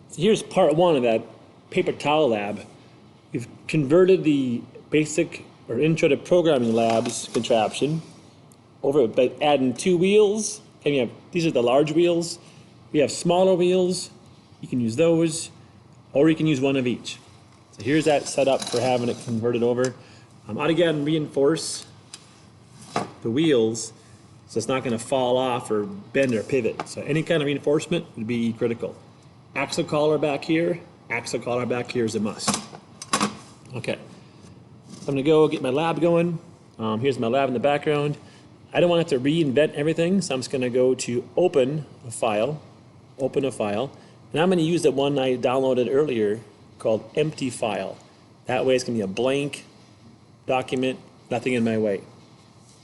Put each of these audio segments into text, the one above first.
So here's part one of that paper towel lab. We've converted the basic or intro to programming labs contraption over by adding two wheels. And we have, these are the large wheels. We have smaller wheels. You can use those, or you can use one of each. So here's that setup for having it converted over. I'd again reinforce the wheels so it's not going to fall off or bend or pivot. So any kind of reinforcement would be critical. Axle collar back here is a must. Okay, so I'm going to go get my lab going. Here's my lab in the background. I don't want to have to reinvent everything, so I'm just going to go to open a file, and I'm going to use the one I downloaded earlier called empty file. That way it's going to be a blank document, nothing in my way.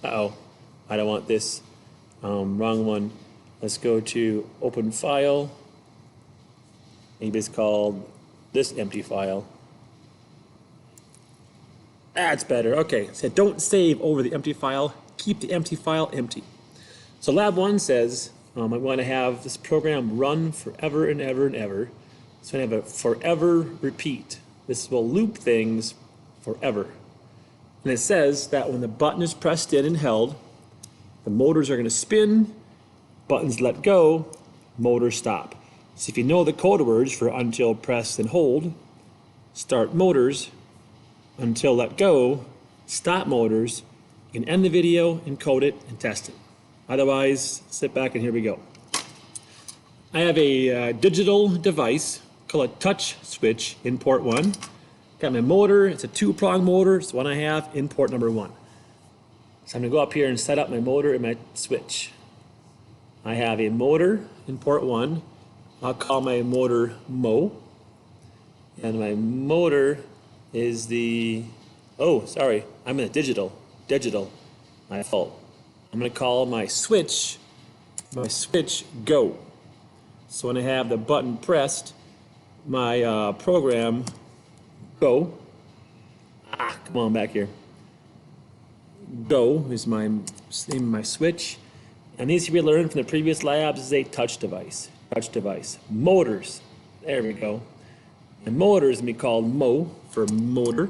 Uh-oh, I don't want this. Wrong one. Let's go to open file. Maybe it's called this empty file. That's better. Okay, so don't save over the empty file. Keep the empty file empty. So lab one says I want to have this program run forever and ever and ever. So I have a forever repeat. This will loop things forever. And it says that when the button is pressed in and held, the motors are going to spin, buttons let go, motors stop. So if you know the code words for until press and hold, start motors, until let go, stop motors, you can end the video, encode it, and test it. Otherwise, sit back and here we go. I have a digital device called a touch switch in port 1. Got my motor, it's a 2-prong motor, it's the one I have in port number 1. So I'm going to go up here and set up my motor and my switch. I have a motor in port 1. I'll call my motor Mo. And my motor is the, oh, sorry, I'm in a digital, my fault. I'm going to call my switch Go. So when I have the button pressed, my program Go, come on back here. Go is my name of my switch. And these we learned from the previous labs is a touch device. Motors, there we go. And motor is going to be called Mo for motor.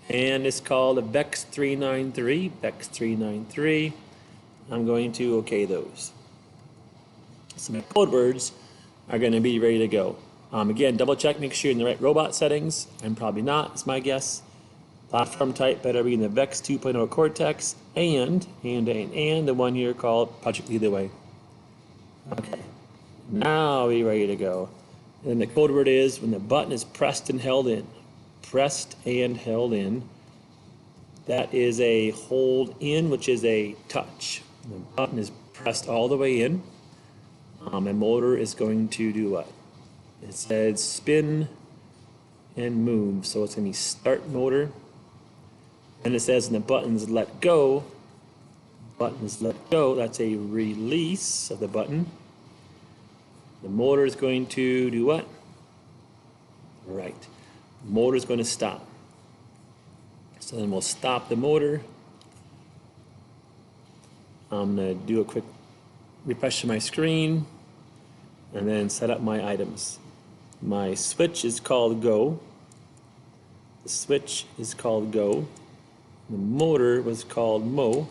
And it's called a VEX 393. I'm going to OK those. So my code words are going to be ready to go. Again, double check, make sure you're in the right robot settings. I'm probably not, it's my guess. Platform type better be in the VEX 2.0 Cortex and the one here called Project Lead the Way. Okay, now we're ready to go. And the code word is when the button is pressed and held in. That is a hold in, which is a touch. The button is pressed all the way in. My motor is going to do what? It says spin and move, so it's going to be start motor. And it says when the buttons let go, that's a release of the button. The motor is going to do what? Right. The motor is going to stop. So then we'll stop the motor. I'm going to do a quick refresh of my screen and then set up my items. My switch is called Go. The switch is called Go. The motor was called Mo.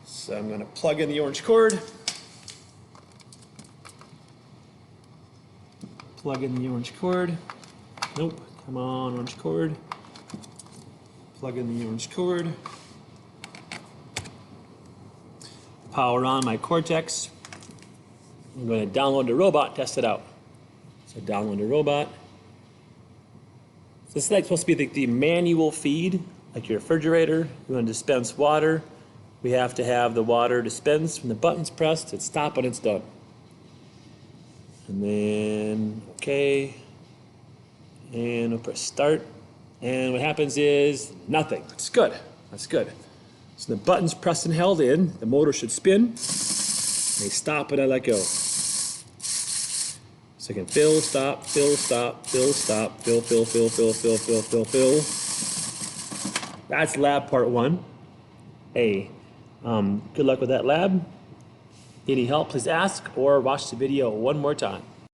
So I'm going to plug in the orange cord. Nope, come on, orange cord. Plug in the orange cord. Power on my Cortex. I'm going to download the robot, test it out. So download the robot. So this is like supposed to be the manual feed, like your refrigerator. You want to dispense water. We have to have the water dispensed when the button's pressed. It's stop when it's done. And then, okay. And we'll press start. And what happens is nothing. It's good. That's good. So the button's pressed and held in. The motor should spin. They stop and I let go. So I can fill, stop, fill, stop, fill, stop, fill. That's lab part 1. A. Good luck with that lab. Any help, please ask or watch the video one more time.